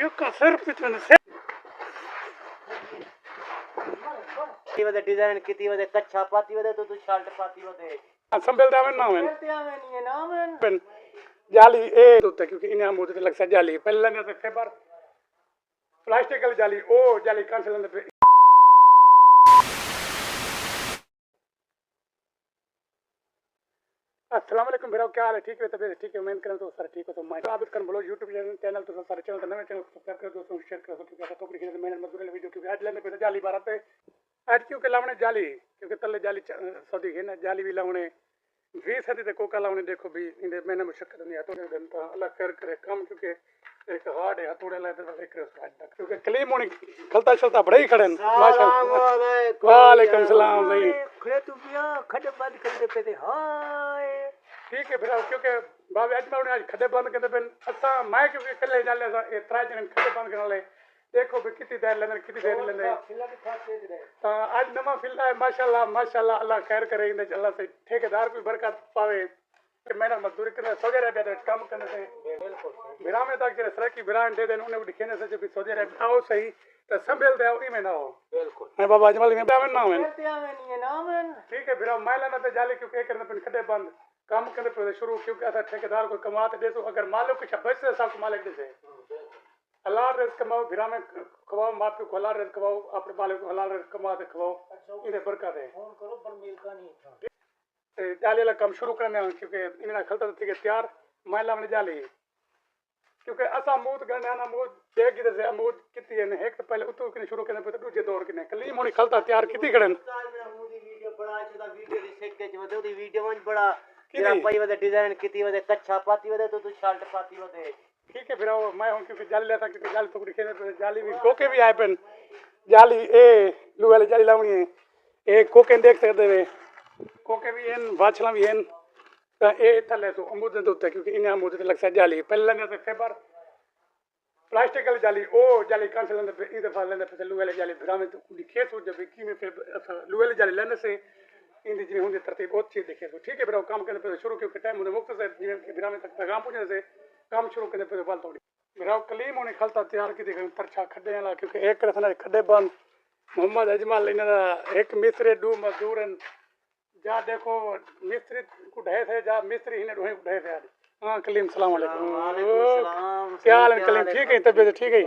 Yuka serpitön वदे design किती वदे कच्चा पाती वदे तो तू शर्ट पाती वदे संभल दावन नावन आवे नहीं है नावन ben जाली ए होता क्योंकि इन्हें हम होते लगता जाली पहले ने से फेबर प्लास्टिकल जाली ओ जाली कांसल पे अस्सलाम वालेकुम भैया क्या हाल है ठीक है तबीयत ठीक है उम्मीद करता हूं सर ठीक हो तो मैं आप कर बोलो YouTube चैनल तो सारे चैनल तो नए चैनल सब्सक्राइब कर दोस्तों शेयर कर दो क्योंकि तो क्रिकेट मैंने मजदूर वीडियो क्योंकि आज लेने पे जाली बारात है आज क्योंकि लावने जाली क्योंकि तले जाली सौदी है ना जाली भी लावने 20 सदी तक कोका लावने देखो भी इन्हें मैंने मुशक्कत नहीं है तो अल्लाह खैर करे कम क्योंकि एक हार्ड है हथौड़े लाते तो देख रहे हो आज तक क्योंकि क्लीम होने खलता चलता बड़ा ही खड़े माशाल्लाह वालेकुम सलाम भाई खड़े तू पिया खड़े बंद कर दे पे हाय ठीक है फिर क्योंकि बाबे अजमल ने आज खड्डे बंद करते पे असा मैं क्योंकि कल्ले जाले ए त्रै जन खड्डे बंद करने ले देखो भी कितनी देर लेंदे कितनी देर लेंदे आज नमा फिल्ला है माशाल्लाह अल्लाह खैर करे इंदे अल्लाह से ठेकेदार भी बरकत पावे कि मैंने मजदूरी करने सऊदी अरब में काम करने से बिल्कुल विराम में तक सर की विराम दे देन उन्हें दिखने से जो सऊदी अरब आओ सही तो संभल दे उनी में ना हो बिल्कुल मैं बाबा अजमल में बावन ना हो ठीक है विराम मैं लेना पे जाले क्योंकि एक करने पे खड्डे बंद काम करने पे शुरू क्योंकि ऐसा ठेकेदार को कमाते दे तो अगर मालिक कुछ बच से सब मालिक दे हलाल रिस्क कमाओ भिरा में खवाओ माँ प्यो को हलाल रिस्क खवाओ अपने मालिक को हलाल रिस्क कमा के खवाओ इन्हें बरकत है फोन करो पर मिलता नहीं जाली वाला काम शुरू करने क्योंकि इन्हें खलता तो ठीक तैयार महिला में जाली क्योंकि असा मूद करने ना मूद देख की से मूद कितनी है एक तो पहले उतो के शुरू करने पे दूसरे दौर के कलीम होनी खलता तैयार कितनी करन वीडियो बड़ा अच्छा वीडियो रिसेट के जो दी वीडियो में बड़ा तेरा पाई वदे डिजाइन कितनी वदे कच्चा पाती वदे तो तू शर्ट पाती वदे ठीक है फिर मैं हूं क्योंकि जाली लेता क्योंकि जाली तो दिखे तो जाली भी कोके भी आए पेन जाली ए लू वाली जाली लावनी है ए कोके देख सकते वे कोके भी हैं वाछला भी हैं तो ए थले तो अमूद तो होता क्योंकि इन्हें अमूद तो लगता जाली पहले ने से फेबर प्लास्टिकल जाली ओ जाली कांसल पे ई दफा लेने पे लू वाली जाली फिर में तो दिखे तो जब की में फिर लू वाली जाली लेने से इन जी होंगे तरतीब बहुत चीज देखे तो ठीक है फिर काम करने पे शुरू क्योंकि टाइम मुझे मुक्त से जीवन के विराम तक पैगाम पहुंचने से काम शुरू करने पे बाल तोड़ी मेरा कलीम होने खलता तैयार की देख तरछा खड्डे वाला क्योंकि एक करना खड्डे बंद मोहम्मद अजमल इन्हें एक मिस्त्री दो मजदूर जा देखो मिस्त्री को ढहे थे जा मिस्त्री इन्हें ढोए ढहे थे हाँ कलीम सलाम वालेकुम क्या हाल है कलीम ठीक है तबीयत ठीक है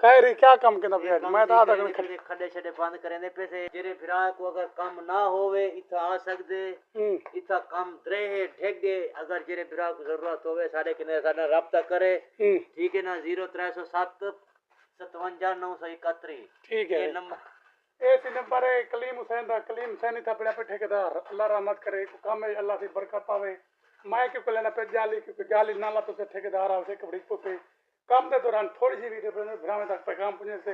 खैर क्या काम करना भैया मैं तो आधा खड्डे छड्डे बंद करने पे से जेरे फिरा को अगर काम ना होवे इथा आ सकदे इथा काम द्रे ठेक दे अगर जेरे फिरा को जरूरत होवे साडे किने साडा राब्ता करे ठीक है ना 0307 57 931 ठीक है नंबर ऐसे नंबर है कलीम हुसैन था बड़ा पे ठेकेदार अल्लाह रहमत करे काम में अल्लाह से बरकत पावे मैं क्यों लेना पे जाली क्योंकि जाली नाला तो से ठेकेदार आवसे कबड़ी पे काम के दौरान थोड़ी सी वीडियो बने ग्राम तक पैगाम पहुंचने से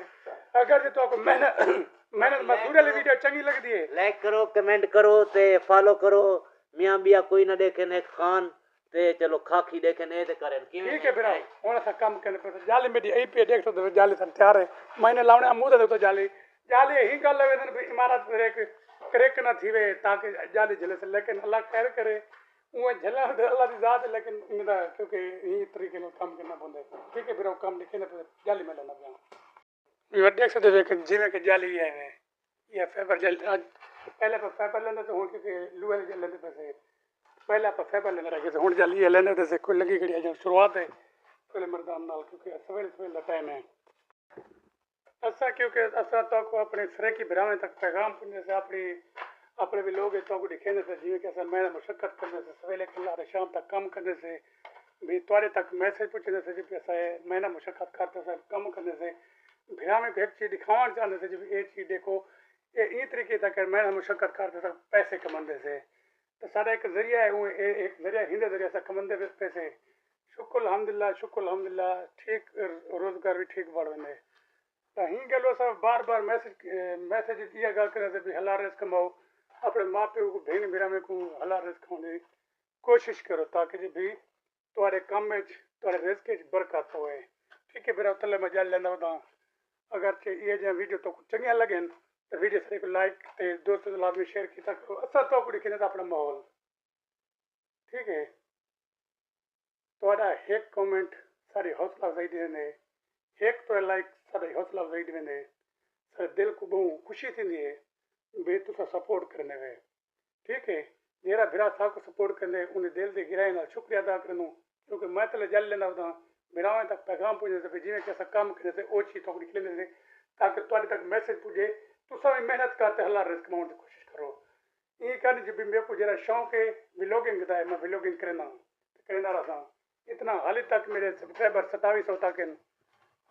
अगर जो तो मेहनत मजदूरी वाली वीडियो चंगी लगती है लाइक करो कमेंट करो ते फॉलो करो मियां बिया कोई ना देखे ने खान ते चलो खाकी देखे ने ते करें ठीक है फिर हुन सा काम करने पे जाली मेरी आई पे देख तो जाली सन तैयार है मैंने लावने मुंह दे तो जाली ही गल है इमारत एक क्रेक ना थीवे ताकि जाली झले से लेकिन अल्लाह खैर करे वो झला अल्लाह की जात है लेकिन इनका क्योंकि यही तरीके से काम करना पड़ता है ठीक है फिर वो काम लिखे ना जाली में लेना पड़ा ये देख सकते हो कि जिमें के जाली है ये फेबर जाली आज पहले तो फेबर लेने तो क्योंकि लुए लेते पैसे पहले आप फेबर लेने रखे थे हूँ जाली लेने तो कोई लगी खड़ी है शुरुआत है पहले मरदान नाल क्योंकि सवेल का टाइम है ऐसा क्योंकि ऐसा तो अपने सरे की बिरामे तक पैगाम पुण्य से अपने भी लोग तो दिखेने से जीवन के मैं मुशक्कत करने से सवेले कल्ला शाम तक कम करने से भी तोड़े तक मैसेज पूछने से जब ऐसा है मैं मुशक्कत करते से कम करने से भिरा में एक चीज़ दिखावा चाहने से जब एक चीज़ देखो ये तरीके तक मैं मुशक्कत करते से पैसे कमाने से तो सारा एक जरिया है वो एक जरिया हिंदे जरिया से कमाते पैसे शुक्र अल्हम्दुलिल्लाह ठीक रोजगार भी ठीक बढ़ने तो ही गलो सब बार बार मैसेज दिया गल करने से भी हलाल रिस्क कमाओ अपने माँ प्यो को भेन भिरा में को हलाल रिस्क खाने की कोशिश करो ताकि जो भी तुम्हारे काम में तुम्हारे रिस्क बरकत होए ठीक है फिर तले मैं जाल लेना बता अगर ये जो वीडियो तो चंगिया लगे तो वीडियो से लाइक ते दोस्तों के लाभ शेयर किया करो अच्छा तो दिखे तो अपना माहौल ठीक है तुम्हारा एक कमेंट सारी हौसला अफजाई देने एक तो लाइक साडे हौसला अफजाई दी वेंदे साडे दिल को बहुत खुशी थींदी है बे तुसा सपोर्ट करने वे ठीक है जेरा भिरा साको सपोर्ट करने उन्हें दिल दे गिराए ना शुक्रिया अदा करनू क्योंकि मैं तले जल लेना होता भिरावें तक पैगाम पुजे से जिवें कैसा काम करे से ओछी तो निकले से ताकि तुहाडे तक मैसेज पुजे तुसा भी मेहनत करते हला रिस्क कमाने की कोशिश करो ये कहने जी मेरे को जरा शौक है व्लॉगिंग का है मैं व्लॉगिंग करना रहा इतना हाल तक मेरे सब्सक्राइबर 2700 तक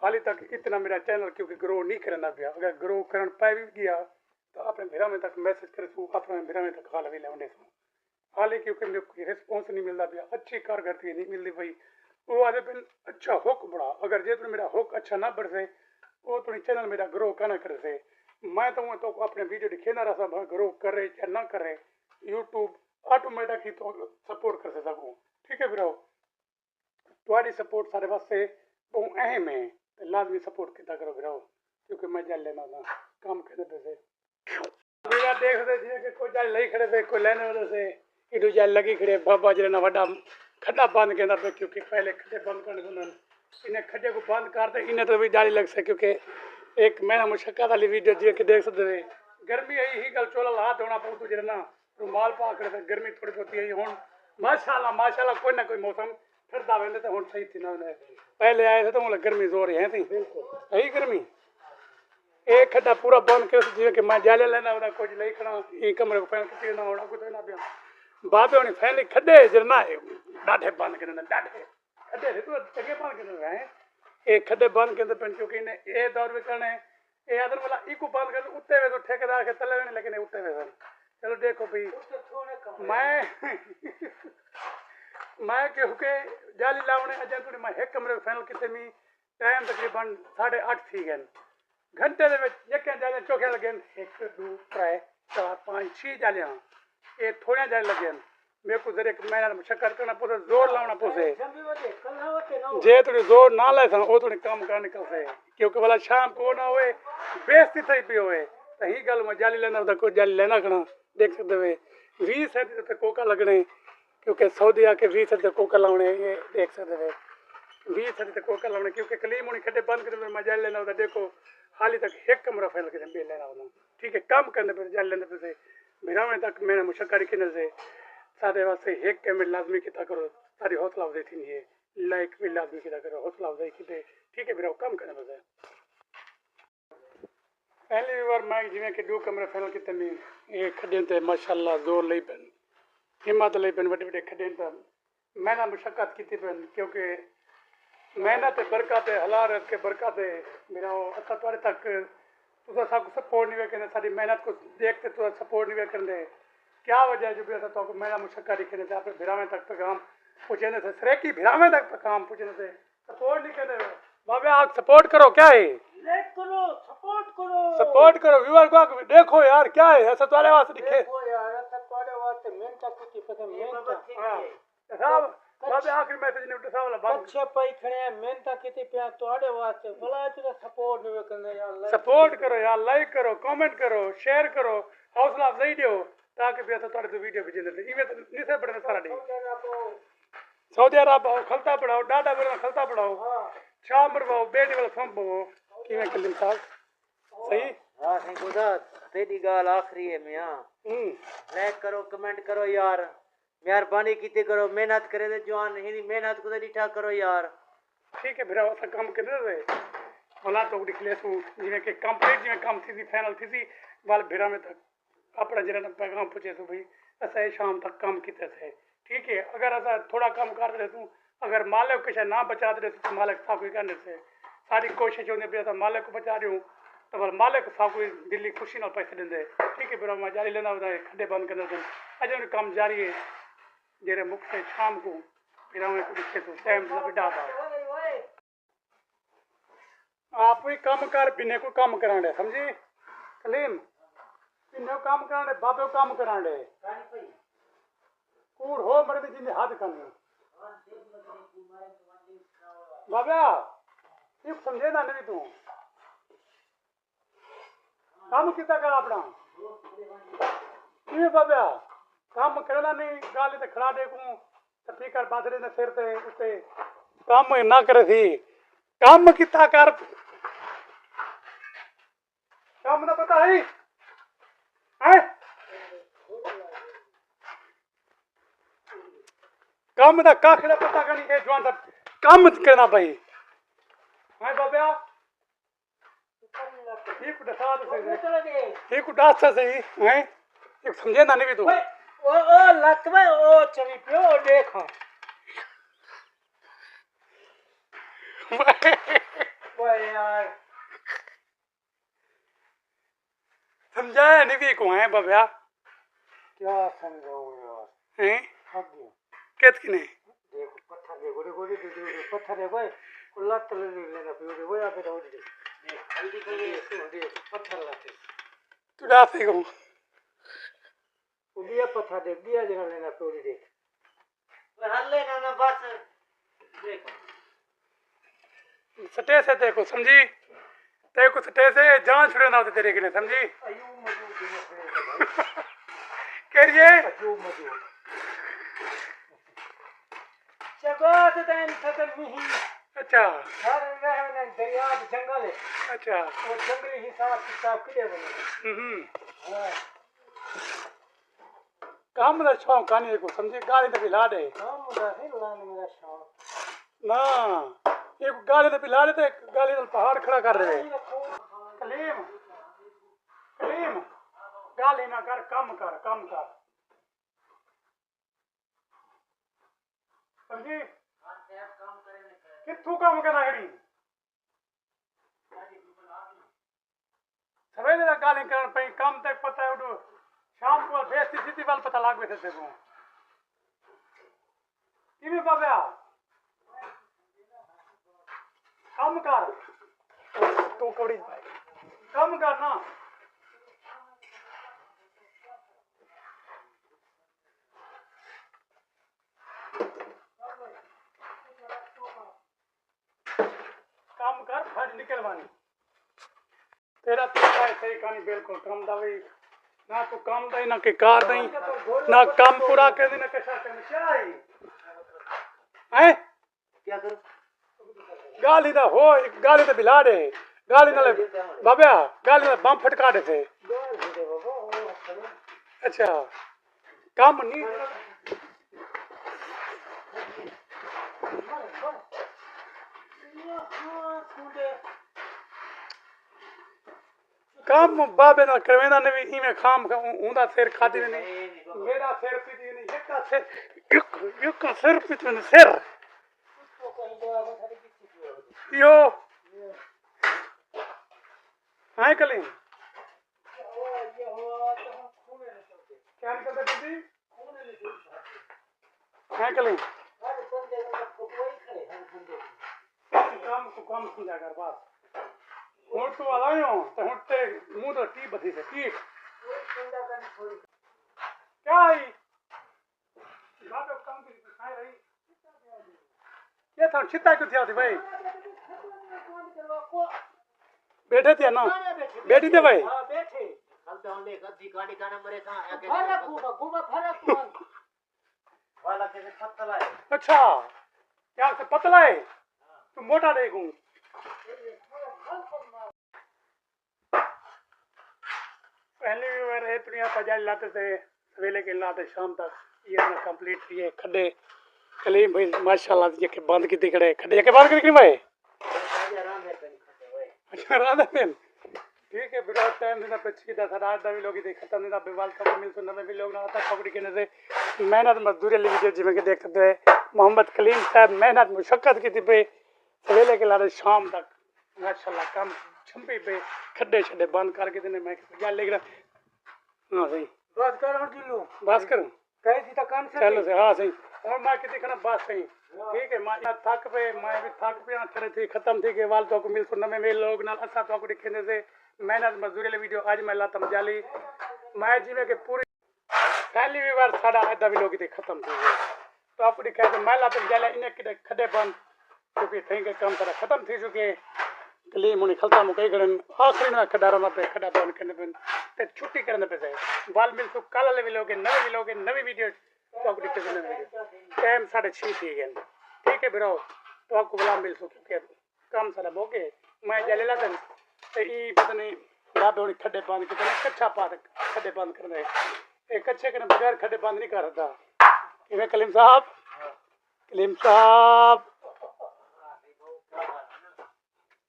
हाल तक इतना मेरा चैनल क्योंकि ग्रो नहीं करना पिया अगर ग्रो करन पाए भी गया तो अपने भिरा में तक मैसेज करे सू अपने भिरा में तक हाल भी लेवने सू हाल क्योंकि मेरे को रिस्पॉन्स नहीं मिलता पिया अच्छी कारकर्दगी नहीं मिलती भाई वो आदे पिन अच्छा हुक बढ़ा अगर जे मेरा हुक अच्छा ना बढ़ से वो तो चैनल मेरा ग्रो करना कर से मैं तो अपने वीडियो दिखेना रहा था ग्रो करे या ना करे यूट्यूब ऑटोमेटिक ही तो सपोर्ट कर सकूँ ठीक है फिर तुम्हारी सपोर्ट सारे वास्ते बहुत अहम है तो लाजमी सपोर्ट किया करो फिर क्योंकि मैं जल लेना था काम करने पे मेरा देख रहे थे कि कोई जल लई खड़े थे कोई लेने वाले से इधर जल लगी खड़े बाबा जी ने वड्डा खड्डा बंद के अंदर क्योंकि पहले खड्डे बंद करने उन्होंने इन्हें खड्डे को बंद करते इन्हें तो भी जाली लग सके क्योंकि एक महीना मुशक्कत वाली वीडियो जी के देख सकते थे गर्मी आई ही गल चोला हाथ धोना पऊ तुझे ना रुमाल पा कर गर्मी थोड़ी बहुत आई हूँ माशाल्लाह कोई ना कोई मौसम ठंडा वेंदे तो हूँ सही थी ना पहले आए थे तो मतलब गर्मी जोर है थी यही गर्मी एक खड्डा पूरा बंद कर जिਵੇਂ कि मैं जाले लेना होना कुछ नहीं खड़ा ये कमरे को फैन किती ना होना कुछ ना पिया बाबे होनी फैन खड्डे जरना डाठे बंद करना डाठे खड्डे थे तो जगह बंद करना है एक खड्डे बंद के अंदर क्योंकि इन्हें ये दौर में करने ये आदर वाला इको बंद कर उत्ते वे तो ठेकेदार के तले नहीं लेकिन उत्ते वे चलो देखो भाई मैं क्योंकि जाली लावने अजय तुड़ी मैं एक कमरे फाइनल किते मी टाइम तकरीबन 8:30 थी गए घंटे दे विच जेके जाले चौके लगे 1 2 3 4 5 6 जालियां ये थोड़े जाले लगे मेरे को जरे मैं मुशक्कत करना पड़े जोर लावना पड़े जे थोड़ी जोर ना ले वो थोड़ी काम कर निकल से क्योंकि वाला शाम को ना होए बेइज्जती थी पी होए तो ही गल मैं जाली लेना तो कोई जाली लेना खड़ा देख सकते हुए 20 सेंट तक कोका लगने क्योंकि सऊदी आके 20 सेंट तक कोका लाने ये देख सकते हुए 20 सेंट तक कोका लाने क्योंकि कलीम होनी खड्डे बंद कर मैं जाली लेना होता देखो हाल तक एक कमरा फैल के बेल लेना होता ठीक है काम करने पर जाली लेने पे भिरावे तक मैंने मुशक्कत करने से सारे वास्ते एक कैमरे लाजमी किया करो सारी हौसला अफजाई थी है लाइक भी लाजमी किया करो हौसला अफजाई की ठीक है फिर कम करने पे पहली बार मैं जिमें कि 2 कमरे फाइनल किते में ये खड्डे ते माशाल्लाह जोर लई पेन हिम्मत लई पेन बड़े बड़े खड्डे ते मैंने मुशक्कत की पेन क्योंकि मेहनत बरकत हलारत के बरकत मेरा अच्छा तुम्हारे तक तुसा सब सपोर्ट नहीं करने सारी मेहनत को देखते तो सपोर्ट नहीं करने क्या वजह है जो भी ऐसा तो मेरा मुशक्कत करने से अपने भिरावे तक पैगाम पूछने से सरेकी भिरावे तक पैगाम पूछने से सपोर्ट नहीं करने बाबे आप सपोर्ट करो क्या है सपोर्ट करो व्यूअर को देखो यार क्या है ऐसा तुम्हारे वास्ते दिखे देखो यार ऐसा तुम्हारे वास्ते मेहनत कुछ पता मेहनत साहब बाबे आखिरी मैसेज ने उठा वाला बात अच्छे पाई खड़े मेहनत कितनी पे तुम्हारे वास्ते भला तुझे सपोर्ट नहीं करने यार सपोर्ट करो यार लाइक करो कमेंट करो शेयर करो हौसला अफजाई दो ताकि भी ऐसा तुम्हारे वीडियो भेज देते इवे नहीं से बढ़ने सारा डी सऊदी अरब खलता पढ़ाओ डाटा बड़ा खलता पढ़ाओ शाम मरवाओ बेटी वाला संभो किवें कलिम साहब सही हां सही खुदा तेरी गाल आखरी है मियां लाइक करो कमेंट करो यार मेहरबानी कीती करो मेहनत करे दे जवान हिंदी मेहनत को दिठा करो यार ठीक है फिर ऐसा काम करने दे भला तो दिखले तू जिवें कि कंप्लीट जिवें काम थी फाइनल थी वाल भिरा में तक अपना जरा पैगाम पूछे तो भाई ऐसा शाम तक काम किते थे ठीक है अगर ऐसा थोड़ा कम कर रहे तू अगर मालिक कुछ ना बचा दे तो मालिक साफ ही करने से सारी कोशिश होने पे मालिक को बचा रही हूँ तो बल मालिक साफ कोई दिल्ली खुशी ना पैसे देंगे ठीक है फिर मैं जारी लेना होता है खड्डे बंद करने से अजय काम जारी है जेरे मुख से शाम को फिर हमें दिखे तो टाइम बिठा था आप भी कम कर बिने को काम कराने समझी कलीम बिने को काम कराने बाबे को काम कराने कूड़ हो मरे भी जिन्हें हाथ करने बाबा ये समझे ना नहीं तू काम कितना कर अपना ये बाबा काम करना नहीं गाली ते खड़ा देखूं तो पीकर बादरे ने सिर ते उते काम ना करे थी काम किता कर काम ना पता है काम दा काखड़ा पता करनी है जवान दा काम करना भाई हां बाबा ये कुछ बता दे ये कुछ डांस सही हैं एक समझे ना नहीं तू ओ लत में ओ चली पियो देखो ओए यार समझाया नहीं भी को है बाबा क्या समझाऊं यार हैं थक गया कित किने देखो पत्थर देखो देखो पत्थर देखो लत लेना पियो वो या फिर हो दे देख जल्दी कर दे पत्थर लाते तू डांस ही को दिया पत्थर देख दिया जरा लेना पियो देख हल्ले ना बस देखो सटे से देखो समझी देखो सटे से जान छुड़े ना होते तेरे किने समझी अयो मजू करिए अयो मजू जगत तन खतन मिही अच्छा हर रहने दरिया जंगल है अच्छा वो जंगली हिसाब किताब किदे बने हां काम दा शौक कानी को समझी गाली ते पिला दे काम दा है लाने मेरा शौक ना एक गाली ते पिला दे ते गाली नाल पहाड़ खड़ा कर दे कलीम कलीम गाली ना कर काम कर समझी कित्थू काम करना है सवेरे दा गाली करन पई काम तक पता है उडो शाम को बेस्ती स्थिति वाल पता लाग बैठे थे को किਵੇਂ बाबा काम कर तू कौड़ी काम कर ना काम कर फट निकलवानी तेरा तरीका है सही कहानी बिल्कुल काम दा भी ना तू काम दई ना के कार दई ना काम पूरा कर देना कैसा करना क्या है क्या करूं गाली दा हो गाली ते बिला दे गाली नाल बाबा गाली नाल बम फटका दे थे अच्छा काम नहीं काम बाबे ना करवेंदा ने भी इमे खाम उंदा सिर खादी नहीं मेरा सिर पीती नहीं एक सिर एक सिर पीती नहीं सिर यो हाय कलीम क्या निकलता दीदी हाय कलीम काम समझा कर बात हुण तू आयो तो हुण ते मुंह तो टी बधी से टी क्या आई बाबे काम की खाई रही ये था चिता क्यों थी भाई बैठे थे ना बैठी थे भाई हां बैठे हम तो हमने गद्दी गाड़ी का नंबर है कहां आके फरक घूमा फरक तू वाला के पतला है अच्छा क्या से पतला है तू मोटा देखूं पहले भी बार इतनी पजाल लाते थे सवेले के लाते शाम तक ये ना कंप्लीट किए खड्डे कलीम भाई माशाल्लाह ये के बंद की दिखड़े खड्डे के बंद की भाई अच्छा राधा पेन ठीक है बिना टाइम ना पछी दा रात दा भी लोग दे खत्म नहीं दा बेवाल का मिल सुनने में भी लोग ना आता पकड़ी के से मेहनत मजदूरी वाली वीडियो जिमें के देख सकते हैं मोहम्मद कलीम साहब मेहनत मुशक्कत की थी पे सवेले के लाते शाम तक माशाल्लाह काम छंपी पे खड्डे छड्डे बंद करके देने मैं क्या लेकर हां सही बस कर और दिलो बस कर कहीं थी तकान से चलो से हां सही और मैं कितने खना बस सही ठीक है मैं थक पे मैं भी थक पे करे थी खत्म थी के वाल तो को मिल सुनने में वे लोग ना असा तो को दिखने से मेहनत मजदूरी ले वीडियो आज मैं लाता मजाली मैं जीवे के पूरी पहली भी बार साडा आधा भी लोग खत्म थी तो आपको दिखाया तो मैं लाता मजाला इन्हें किधर खड्डे बंद क्योंकि थे के काम सारा खत्म थी चुके कली मुनि खलता मुके गड़न आखिरी ना खड्डा रना पे खड्डा बंद करने पे ते छुट्टी करने पे से बाल मिल तो कल ले लोगे नवी वीडियो तो आपको दिखते टाइम 6:30 थी गए ठीक है ब्रो तो आपको बुला मिल सो क्योंकि ਕੰਮ ਸਾਰਾ ਬੋਕੇ ਮੈਂ ਜਾਲੇ ਲਾ ਤਨ ਤੇ ਇਹ ਪਤਾ ਨਹੀਂ ਬਾਬੇ ਹੁਣ ਖੱਡੇ ਬੰਦ ਕਿਤੇ ਨਾ ਕੱਛਾ ਪਾ ਦੇ ਖੱਡੇ ਬੰਦ ਕਰਨੇ ਇਹ ਕੱਛੇ ਕਰਨ ਬਗੈਰ ਖੱਡੇ ਬੰਦ ਨਹੀਂ ਕਰਦਾ ਕਿਵੇਂ ਕਲੀਮ ਸਾਹਿਬ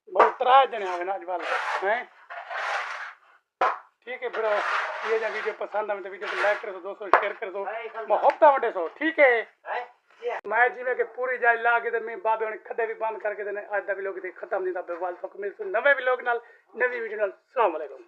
बहुत तरह जने आवे ना अजवाल हैं ठीक है फिर ये जा वीडियो पसंद आवे तो वीडियो को लाइक कर दो दोस्तों शेयर कर दो मोहब्बत वटे सो ठीक है मैं जिਵੇਂ कि पूरी जाय ला के ते मैं बाबे हुन खड्डे भी बंद करके ते आज दा भी लोग खत्म नहीं दा बेवाल तक मिल नवे भी लोग नाल नवी वीडियो नाल अस्सलाम वालेकुम।